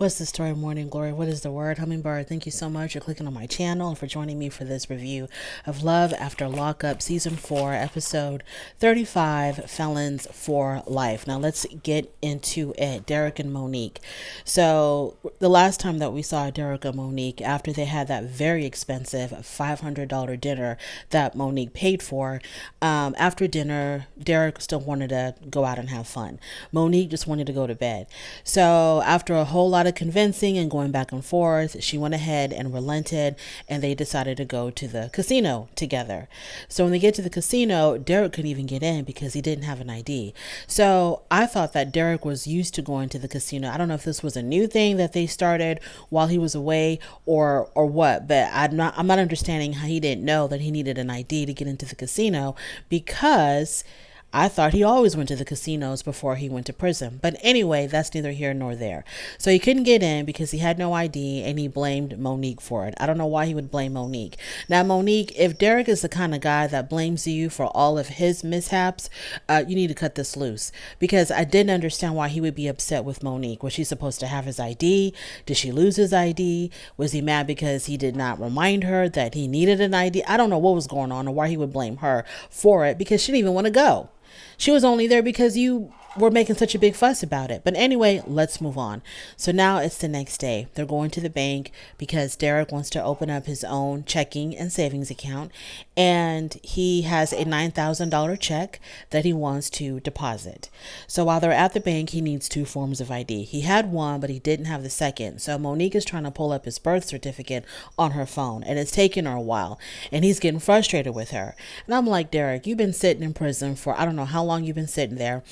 What's the story, morning glory? What is the word? Hummingbird, thank you so much for clicking on my channel and for joining me for this review of Love After Lockup, Season 4, Episode 35, Felons for Life. Now, let's get into it. Derek and Monique. So, the last time that we saw Derek and Monique, after they had that very expensive $500 dinner that Monique paid for, after dinner, Derek still wanted to go out and have fun. Monique just wanted to go to bed. So, after a whole lot of convincing and going back and forth, she went ahead and relented, and they decided to go to the casino together. So when they get to the casino, Derek couldn't even get in because he didn't have an ID. So I thought that Derek was used to going to the casino. I don't know if this was a new thing that they started while he was away or what, but I'm not understanding how he didn't know that he needed an ID to get into the casino, because I thought he always went to the casinos before he went to prison. But anyway, that's neither here nor there. So he couldn't get in because he had no ID, and he blamed Monique for it. I don't know why he would blame Monique. Now, Monique, if Derek is the kind of guy that blames you for all of his mishaps, you need to cut this loose, because I didn't understand why he would be upset with Monique. Was she supposed to have his ID? Did she lose his ID? Was he mad because he did not remind her that he needed an ID? I don't know what was going on or why he would blame her for it, because she didn't even want to go. She was only there because you were making such a big fuss about it. But anyway, let's move on. So now it's the next day. They're going to the bank because Derek wants to open up his own checking and savings account. And he has a $9,000 check that he wants to deposit. So while they're at the bank, he needs two forms of ID. He had one, but he didn't have the second. So Monique is trying to pull up his birth certificate on her phone, and it's taking her a while. And he's getting frustrated with her. And I'm like, Derek, you've been sitting in prison for, I don't know how long you've been sitting there.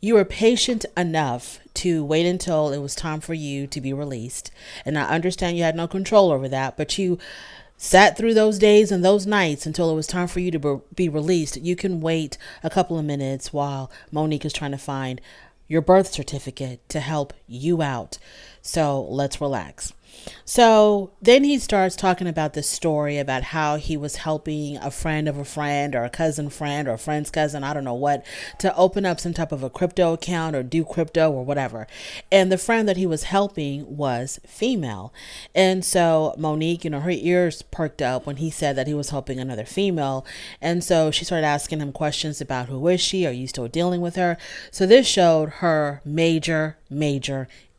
You were patient enough to wait until it was time for you to be released. And I understand you had no control over that, but you sat through those days and those nights until it was time for you to be released. You can wait a couple of minutes while Monique is trying to find your birth certificate to help you out. So let's relax. So then he starts talking about this story about how he was helping a friend of a friend or a cousin friend or a friend's cousin, I don't know what, to open up some type of a crypto account or do crypto or whatever. And the friend that he was helping was female. And so Monique, her ears perked up when he said that he was helping another female. And so she started asking him questions about, who is she? Are you still dealing with her? So this showed her major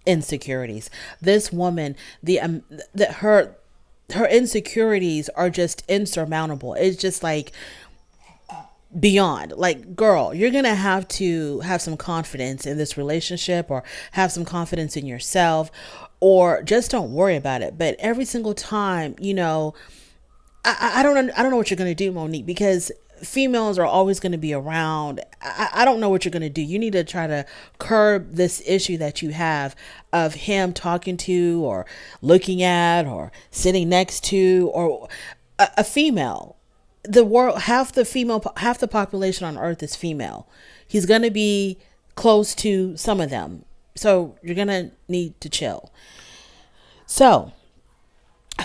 insecurities. This woman, her insecurities are just insurmountable. It's just like beyond. Like, girl, you're gonna have to have some confidence in this relationship, or have some confidence in yourself, or just don't worry about it. But every single time, I don't know what you're gonna do, Monique, because females are always going to be around. I don't know what you're going to do. You need to try to curb this issue that you have of him talking to or looking at or sitting next to or a female. The world, half the population on earth is female. He's going to be close to some of them. So you're going to need to chill. So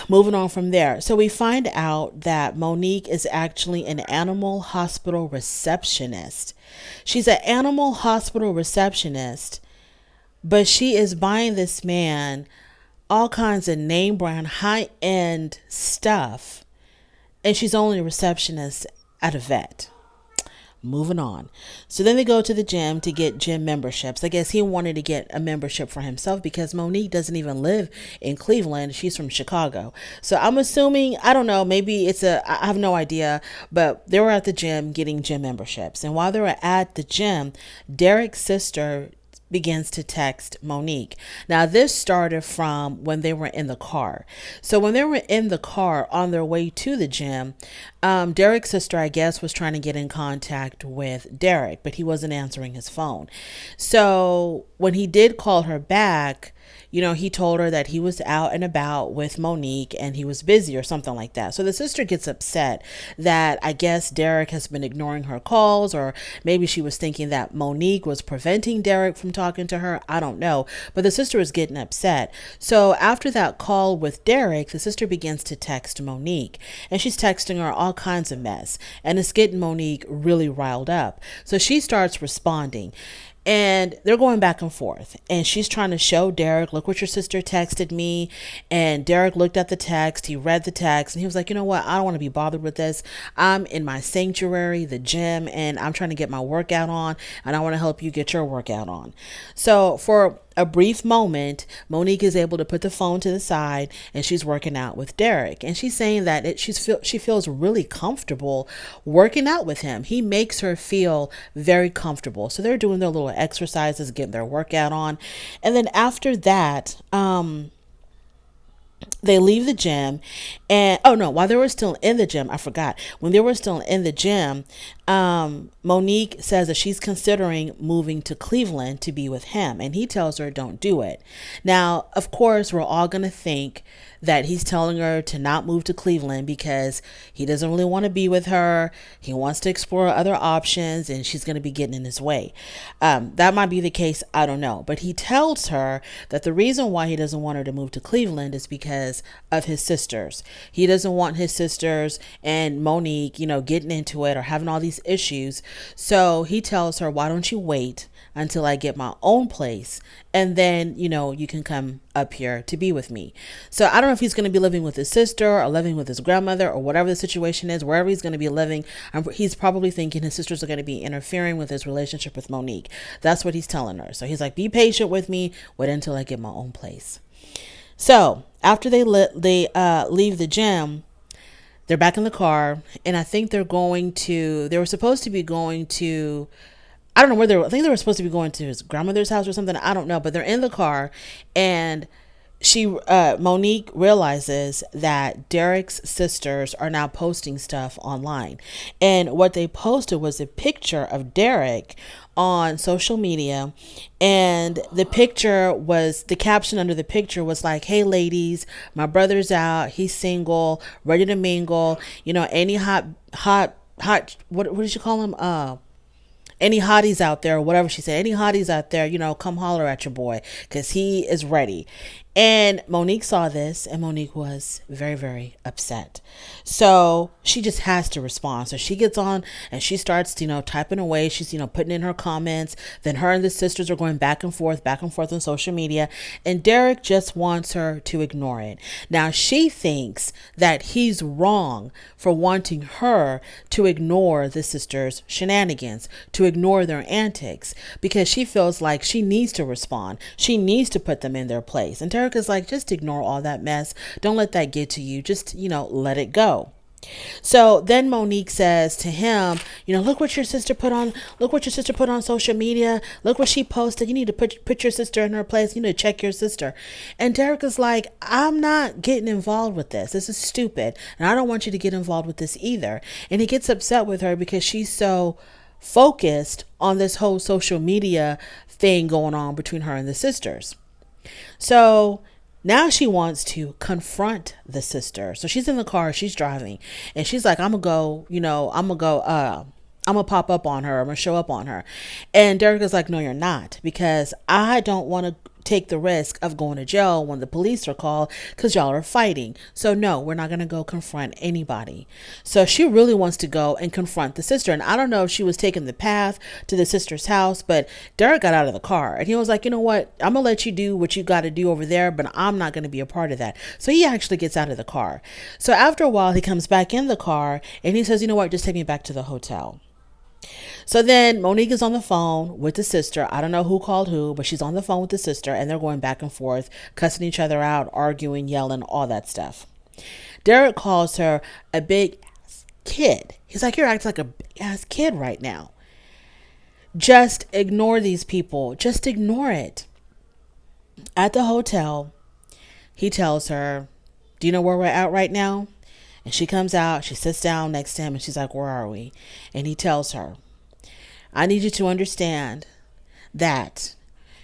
moving on from there. So we find out that Monique is actually an animal hospital receptionist. She's an animal hospital receptionist, but she is buying this man all kinds of name brand, high-end stuff. And she's only a receptionist at a vet. Moving on. So then they go to the gym to get gym memberships. I guess he wanted to get a membership for himself because Monique doesn't even live in Cleveland. She's from Chicago. So I'm assuming, I don't know, maybe I have no idea, but they were at the gym getting gym memberships. And while they were at the gym, Derek's sister begins to text Monique. Now, this started from when they were in the car. So when they were in the car on their way to the gym, Derek's sister, I guess, was trying to get in contact with Derek, but he wasn't answering his phone. So when he did call her back, he told her that he was out and about with Monique and he was busy or something like that. So the sister gets upset that I guess Derek has been ignoring her calls, or maybe she was thinking that Monique was preventing Derek from talking to her. I don't know. But the sister was getting upset. So after that call with Derek, the sister begins to text Monique, and she's texting her all kinds of mess, and it's getting Monique really riled up. So she starts responding. And they're going back and forth. And she's trying to show Derek, look what your sister texted me. And Derek looked at the text. He read the text and he was like, you know what? I don't want to be bothered with this. I'm in my sanctuary, the gym, and I'm trying to get my workout on. And I want to help you get your workout on. So for a brief moment, Monique is able to put the phone to the side and she's working out with Derek. And she's saying that she feels really comfortable working out with him. He makes her feel very comfortable. So they're doing their little exercises, getting their workout on. And then after that, they leave the gym and while they were still in the gym, I forgot, when they were still in the gym, Monique says that she's considering moving to Cleveland to be with him, and he tells her don't do it. Now, of course, we're all going to think that he's telling her to not move to Cleveland because he doesn't really want to be with her. He wants to explore other options and she's going to be getting in his way. That might be the case. I don't know. But he tells her that the reason why he doesn't want her to move to Cleveland is because of his sisters. He doesn't want his sisters and Monique, getting into it or having all these issues. So he tells her, why don't you wait until I get my own place and then, you can come up here to be with me. So I don't know if he's going to be living with his sister or living with his grandmother or whatever the situation is, wherever he's going to be living. He's probably thinking his sisters are going to be interfering with his relationship with Monique. That's what he's telling her. So he's like, be patient with me. Wait until I get my own place. So after they leave the gym, they're back in the car, and I think they were supposed to be going to, I don't know where I think they were supposed to be going to his grandmother's house or something. I don't know, but they're in the car, and Monique realizes that Derek's sisters are now posting stuff online. And what they posted was a picture of Derek on social media. And the caption under the picture was like, hey ladies, my brother's out. He's single, ready to mingle. Any hot, what did you call him? Any hotties out there, or whatever she said, any hotties out there, come holler at your boy because he is ready. And Monique saw this and Monique was very, very upset. So she just has to respond. So she gets on and she starts, typing away. She's, putting in her comments. Then her and the sisters are going back and forth on social media. And Derek just wants her to ignore it. Now she thinks that he's wrong for wanting her to ignore the sisters' shenanigans, to ignore their antics, because she feels like she needs to respond. She needs to put them in their place. And Derek is like, just ignore all that mess. Don't let that get to you. Just, let it go. So then Monique says to him, look what your sister put on social media. Look what she posted. You need to put your sister in her place. You need to check your sister. And Derek is like, I'm not getting involved with this. This is stupid. And I don't want you to get involved with this either. And he gets upset with her because she's so focused on this whole social media thing going on between her and the sisters. So now she wants to confront the sister. So she's in the car, she's driving, and she's like, I'm gonna pop up on her. I'm gonna show up on her. And Derek is like, no, you're not, because I don't want to take the risk of going to jail when the police are called because y'all are fighting. So no, we're not going to go confront anybody. So she really wants to go and confront the sister. And I don't know if she was taking the path to the sister's house, but Derek got out of the car and he was like, you know what? I'm going to let you do what you got to do over there, but I'm not going to be a part of that. So he actually gets out of the car. So after a while, he comes back in the car and he says, you know what? Just take me back to the hotel. So then Monique is on the phone with the sister. I don't know who called who, but she's on the phone with the sister and they're going back and forth, cussing each other out, arguing, yelling, all that stuff. Derek calls her a big ass kid. He's like, you're acting like a big ass kid right now. Just ignore these people. Just ignore it. At the hotel, he tells her, do you know where we're at right now? And she comes out, she sits down next to him and she's like, where are we? And he tells her, I need you to understand that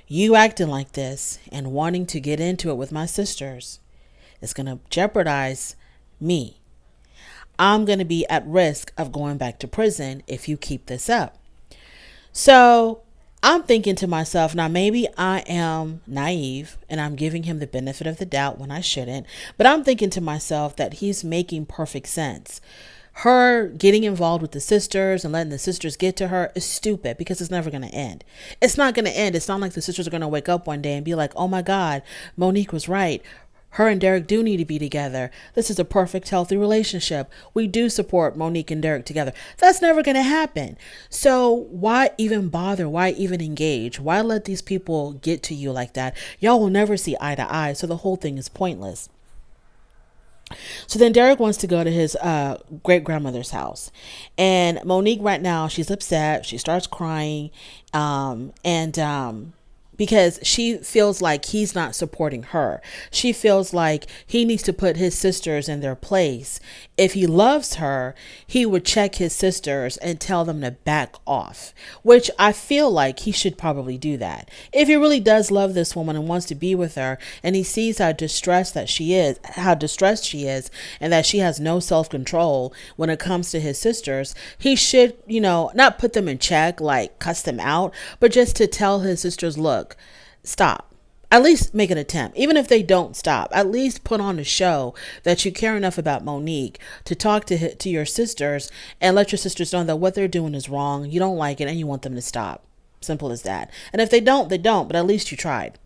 you acting like this and wanting to get into it with my sisters is going to jeopardize me. I'm going to be at risk of going back to prison if you keep this up. So I'm thinking to myself, now maybe I am naive and I'm giving him the benefit of the doubt when I shouldn't, but I'm thinking to myself that he's making perfect sense. Her getting involved with the sisters and letting the sisters get to her is stupid because it's never going to end. It's not going to end. It's not like the sisters are going to wake up one day and be like, oh my God, Monique was right. Her and Derek do need to be together. This is a perfect, healthy relationship. We do support Monique and Derek together. That's never going to happen. So why even bother? Why even engage? Why let these people get to you like that? Y'all will never see eye to eye. So the whole thing is pointless. So then Derek wants to go to his great grandmother's house. And Monique right now, she's upset. She starts crying. And because she feels like he's not supporting her. She feels like he needs to put his sisters in their place. If he loves her, he would check his sisters and tell them to back off, which I feel like he should probably do that. If he really does love this woman and wants to be with her, and he sees how distressed she is, and that she has no self-control when it comes to his sisters, he should, not put them in check, like cuss them out, but just to tell his sisters, look, stop. At least make an attempt. Even if they don't stop, at least put on a show that you care enough about Monique to talk to your sisters and let your sisters know that what they're doing is wrong. You don't like it and you want them to stop. Simple as that. And if they don't, they don't. But at least you tried.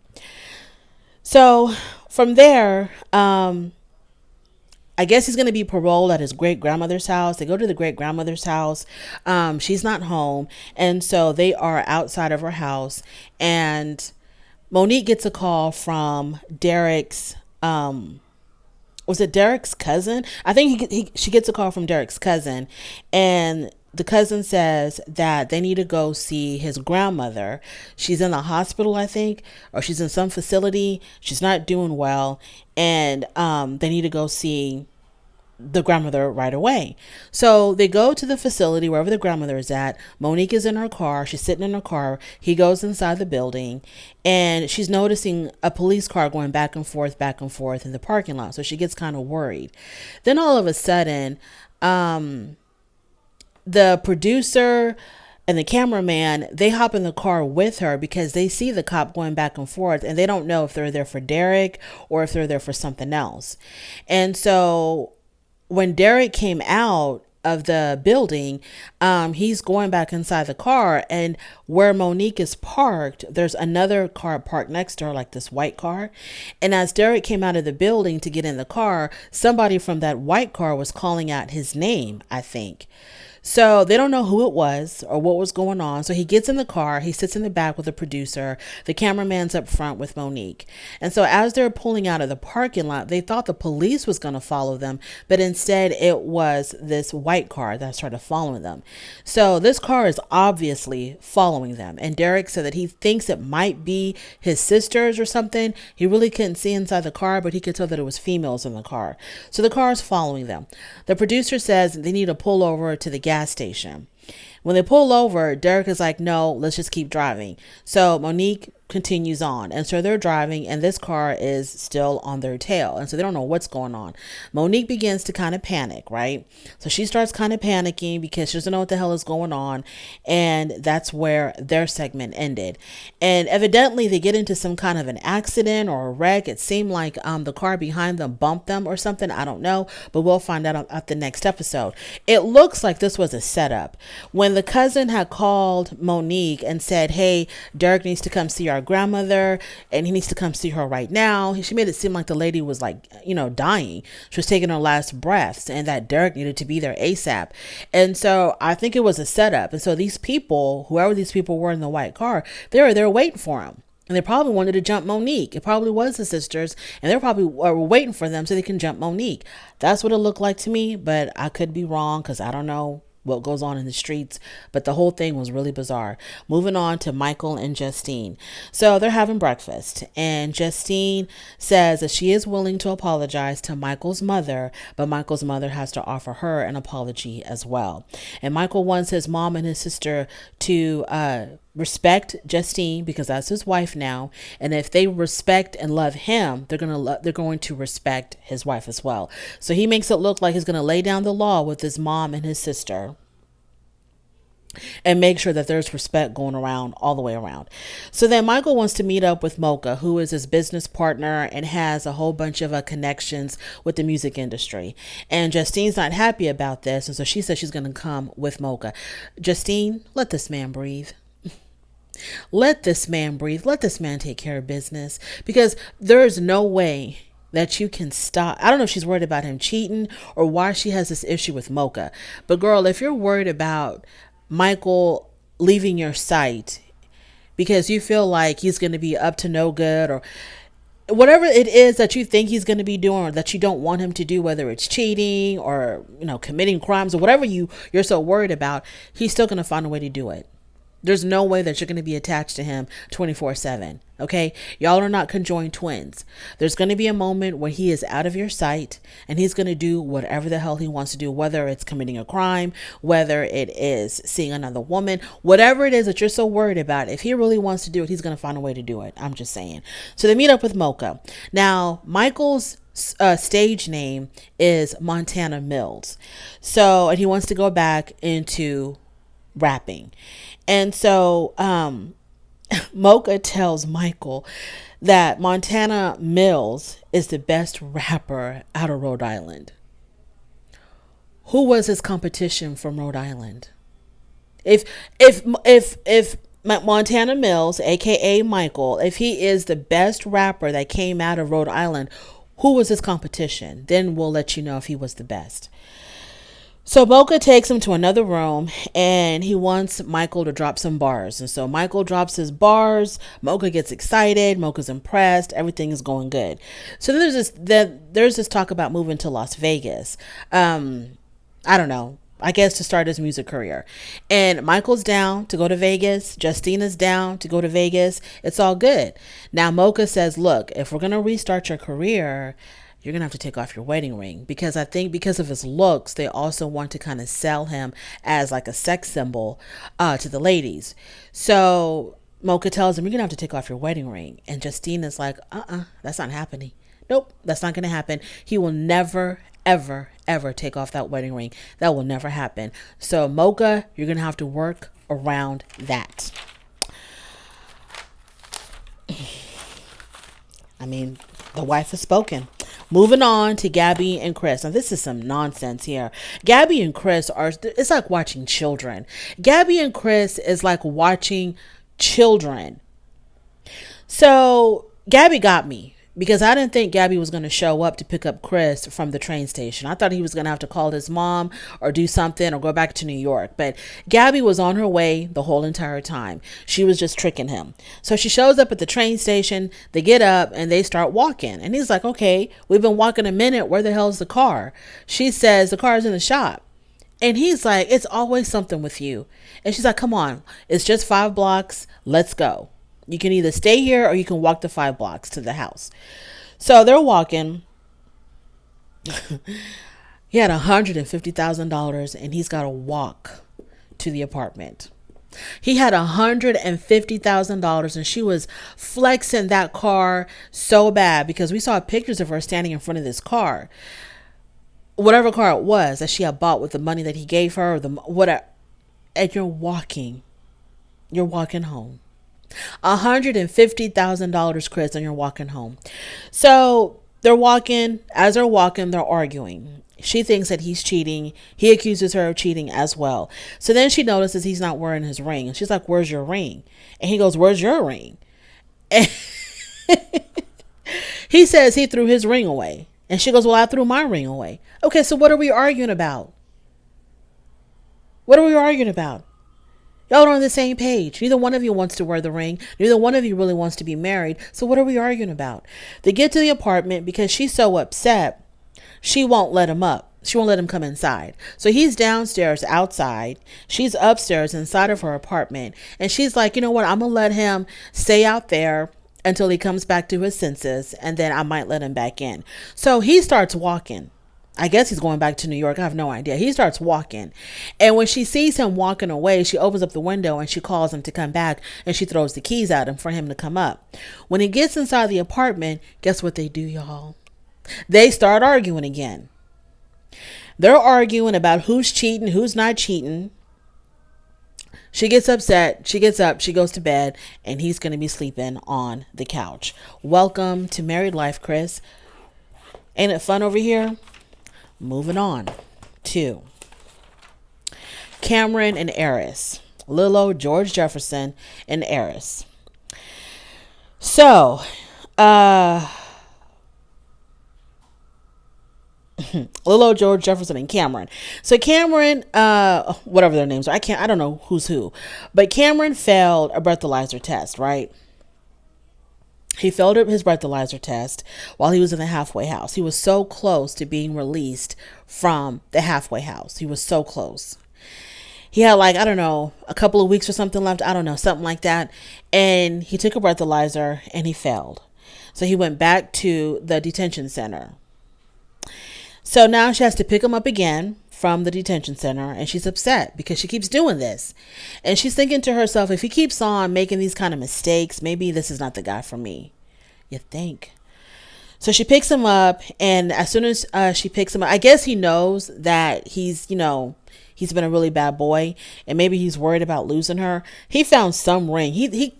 So from there, I guess he's going to be paroled at his great grandmother's house. They go to the great grandmother's house. She's not home. And so they are outside of her house. And Monique gets a call from Derek's, was it Derek's cousin? I think she gets a call from Derek's cousin. And the cousin says that they need to go see his grandmother. She's in the hospital, I think, or she's in some facility. She's not doing well. And they need to go see the grandmother right away. So they go to the facility, wherever the grandmother is at. Monique is in her car. She's sitting in her car. He goes inside the building and she's noticing a police car going back and forth in the parking lot. So she gets kind of worried. Then all of a sudden, the producer and the cameraman, they hop in the car with her because they see the cop going back and forth and they don't know if they're there for Derek or if they're there for something else. And so when Derek came out of the building, he's going back inside the car, and where Monique is parked, there's another car parked next to her, like this white car. And as Derek came out of the building to get in the car, somebody from that white car was calling out his name, I think. So they don't know who it was or what was going on. So he gets in the car. He sits in the back with the producer. The cameraman's up front with Monique. And so as they're pulling out of the parking lot, they thought the police was going to follow them, but instead it was this white car that started following them. So this car is obviously following them. And Derek said that he thinks it might be his sisters or something. He really couldn't see inside the car, but he could tell that it was females in the car. So the car is following them. The producer says they need to pull over to the gas station. When they pull over, Derek is like, no, let's just keep driving. So Monique continues on. And so they're driving and this car is still on their tail. And so they don't know what's going on. Monique begins to kind of panic, right? So she starts kind of panicking because she doesn't know what the hell is going on. And that's where their segment ended. And evidently they get into some kind of an accident or a wreck. It seemed like the car behind them bumped them or something. I don't know, but we'll find out at the next episode. It looks like this was a setup. When the cousin had called Monique and said, hey, Derek needs to come see our grandmother and he needs to come see her right now. She made it seem like the lady was like, dying. She was taking her last breaths and that Derek needed to be there ASAP. And so I think it was a setup. And so these people, whoever these people were in the white car, they were there waiting for him. And they probably wanted to jump Monique. It probably was the sisters and they probably were waiting for them so they can jump Monique. That's what it looked like to me, but I could be wrong because I don't know what goes on in the streets, but the whole thing was really bizarre. Moving on to Michael and Justine. So they're having breakfast and Justine says that she is willing to apologize to Michael's mother, but Michael's mother has to offer her an apology as well. And Michael wants his mom and his sister to respect Justine because that's his wife now. And if they respect and love him, they're going to respect his wife as well. So he makes it look like he's going to lay down the law with his mom and his sister. and make sure that there's respect going around all the way around. So then Michael wants to meet up with Mocha, who is his business partner and has a whole bunch of connections with the music industry. And Justine's not happy about this. And so she says she's going to come with Mocha. Justine, let this man breathe. Let this man breathe. Let this man take care of business, because there's no way that you can stop. I don't know if she's worried about him cheating or why she has this issue with Mocha. But girl, if you're worried about Michael leaving your sight because you feel like he's going to be up to no good, or whatever it is that you think he's going to be doing or that you don't want him to do, whether it's cheating or, committing crimes or whatever you're so worried about, he's still going to find a way to do it. There's no way that you're going to be attached to him 24/7. Okay. Y'all are not conjoined twins. There's going to be a moment where he is out of your sight and he's going to do whatever the hell he wants to do, whether it's committing a crime, whether it is seeing another woman, whatever it is that you're so worried about. If he really wants to do it, he's going to find a way to do it. I'm just saying. So they meet up with Mocha. Now, Michael's stage name is Montana Mills. So, and he wants to go back into rapping. And so Mocha tells Michael that Montana Mills is the best rapper out of Rhode Island. Who was his competition from Rhode Island? If Montana Mills, aka Michael, if he is the best rapper that came out of Rhode Island, who was his competition? Then we'll let you know if he was the best. So Mocha takes him to another room and he wants Michael to drop some bars. And so Michael drops his bars. Mocha gets excited. Mocha's impressed. Everything is going good. So then there's this talk about moving to Las Vegas. I don't know. I guess to start his music career. And Michael's down to go to Vegas. Justine is down to go to Vegas. It's all good. Now Mocha says, look, if we're going to restart your career, you're going to have to take off your wedding ring, because I think because of his looks, they also want to kind of sell him as like a sex symbol to the ladies. So Mocha tells him, you're going to have to take off your wedding ring. And Justine is like, that's not happening. Nope, that's not going to happen. He will never, ever, ever take off that wedding ring. That will never happen. So Mocha, you're going to have to work around that. I mean, the wife has spoken. Moving on to Gabby and Chris. Now, this is some nonsense here. Gabby and Chris it's like watching children. Gabby and Chris is like watching children. So Gabby got me, because I didn't think Gabby was going to show up to pick up Chris from the train station. I thought he was going to have to call his mom or do something or go back to New York. But Gabby was on her way the whole entire time. She was just tricking him. So she shows up at the train station. They get up and they start walking. And he's like, okay, we've been walking a minute. Where the hell's the car? She says the car's in the shop. And he's like, it's always something with you. And she's like, come on, it's just 5 blocks. Let's go. You can either stay here or you can walk the 5 blocks to the house. So they're walking. He had $150,000 and he's got to walk to the apartment. He had $150,000 and she was flexing that car so bad, because we saw pictures of her standing in front of this car. Whatever car it was that she had bought with the money that he gave her, or the whatever. And you're walking home. $150,000, Chris, and you're walking home. So they're walking. As they're walking, they're arguing. She thinks that he's cheating. He accuses her of cheating as well. So then she notices he's not wearing his ring. And she's like, where's your ring? And he goes, where's your ring? And he says he threw his ring away. And she goes, well, I threw my ring away. Okay, so what are we arguing about? What are we arguing about? Y'all are on the same page. Neither one of you wants to wear the ring. Neither one of you really wants to be married. So what are we arguing about? They get to the apartment because she's so upset. She won't let him up. She won't let him come inside. So he's downstairs outside. She's upstairs inside of her apartment. And she's like, you know what? I'm going to let him stay out there until he comes back to his senses. And then I might let him back in. So he starts walking. I guess he's going back to New York. I have no idea. He starts walking. And when she sees him walking away, she opens up the window and she calls him to come back, and she throws the keys at him for him to come up. When he gets inside the apartment, guess what they do, y'all? They start arguing again. They're arguing about who's cheating, who's not cheating. She gets upset. She gets up. She goes to bed. And he's going to be sleeping on the couch. Welcome to married life, Chris. Ain't it fun over here? Moving on to Cameron and Eris. Little old George Jefferson and Eris. So, little old George Jefferson and Cameron. So Cameron, whatever their names are, I don't know who's who, but Cameron failed a breathalyzer test, right? He failed his breathalyzer test while he was in the halfway house. He was so close to being released from the halfway house. He was so close. He had like, I don't know, a couple of weeks or something left. I don't know, something like that. And he took a breathalyzer and he failed. So he went back to the detention center. So now she has to pick him up again from the detention center, and she's upset because she keeps doing this. And she's thinking to herself, if he keeps on making these kind of mistakes, maybe this is not the guy for me. You think? So she picks him up, and as soon as she picks him up, I guess he knows that he's been a really bad boy, and maybe he's worried about losing her. He found some ring. He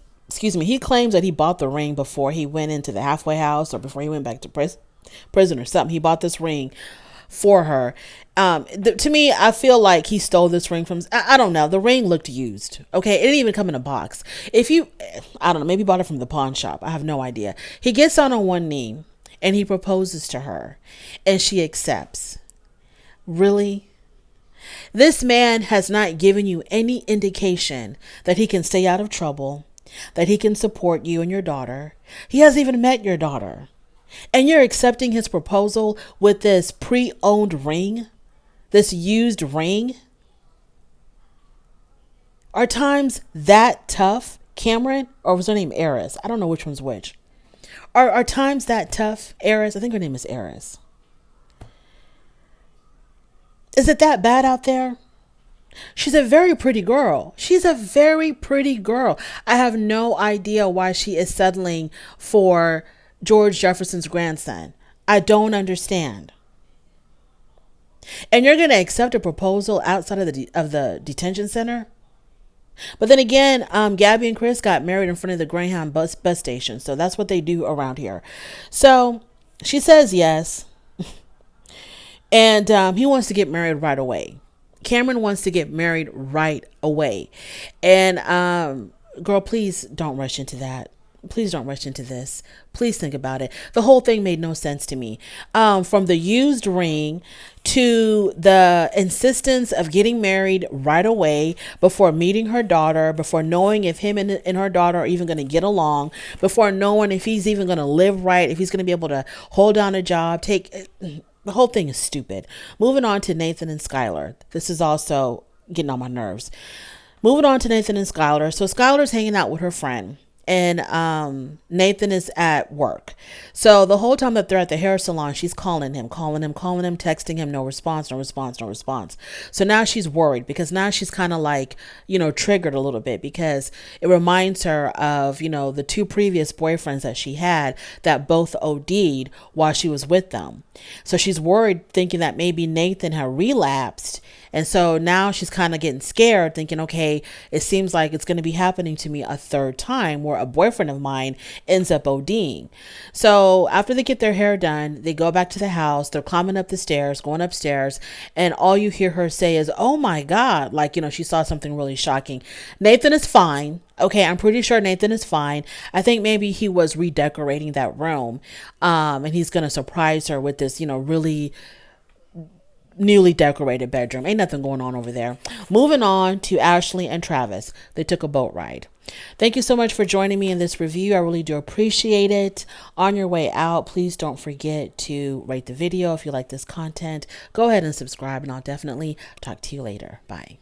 claims that he bought the ring before he went into the halfway house or before he went back to prison or something. He bought this ring for her. To me, I feel like he stole this ring from, I don't know. The ring looked used. Okay. It didn't even come in a box. I don't know, maybe bought it from the pawn shop. I have no idea. He gets on one knee and he proposes to her and she accepts. Really? This man has not given you any indication that he can stay out of trouble, that he can support you and your daughter. He hasn't even met your daughter. And you're accepting his proposal with this pre-owned ring, this used ring. Are times that tough, Cameron? Or was her name Eris? I don't know which one's which. Are times that tough, Eris? I think her name is Eris. Is it that bad out there? She's a very pretty girl. She's a very pretty girl. I have no idea why she is settling for George Jefferson's grandson. I don't understand. And you're going to accept a proposal outside of the detention center? But then again, Gabby and Chris got married in front of the Greyhound bus station. So that's what they do around here. So she says yes. And he wants to get married right away. Cameron wants to get married right away. And girl, please don't rush into that. Please don't rush into this. Please think about it. The whole thing made no sense to me. From the used ring to the insistence of getting married right away before meeting her daughter, before knowing if him and her daughter are even going to get along, before knowing if he's even going to live right, if he's going to be able to hold down a job, the whole thing is stupid. Moving on to Nathan and Skyler. This is also getting on my nerves. Moving on to Nathan and Skyler. So Skyler's hanging out with her friend. And Nathan is at work. So the whole time that they're at the hair salon, she's calling him, texting him, no response. So now she's worried because now she's kind of like, triggered a little bit because it reminds her of, the two previous boyfriends that she had that both OD'd while she was with them. So she's worried, thinking that maybe Nathan had relapsed. And so now she's kind of getting scared, thinking, okay, it seems like it's going to be happening to me a third time where a boyfriend of mine ends up ODing. So after they get their hair done, they go back to the house. They're climbing up the stairs, going upstairs. And all you hear her say is, oh my God, like, she saw something really shocking. Nathan is fine. Okay, I'm pretty sure Nathan is fine. I think maybe he was redecorating that room. And he's going to surprise her with this, really newly decorated bedroom. Ain't nothing going on over there. Moving on to Ashley and Travis. They took a boat ride. Thank you so much for joining me in this review. I really do appreciate it. On your way out, please don't forget to rate the video if you like this content. Go ahead and subscribe, and I'll definitely talk to you later. Bye.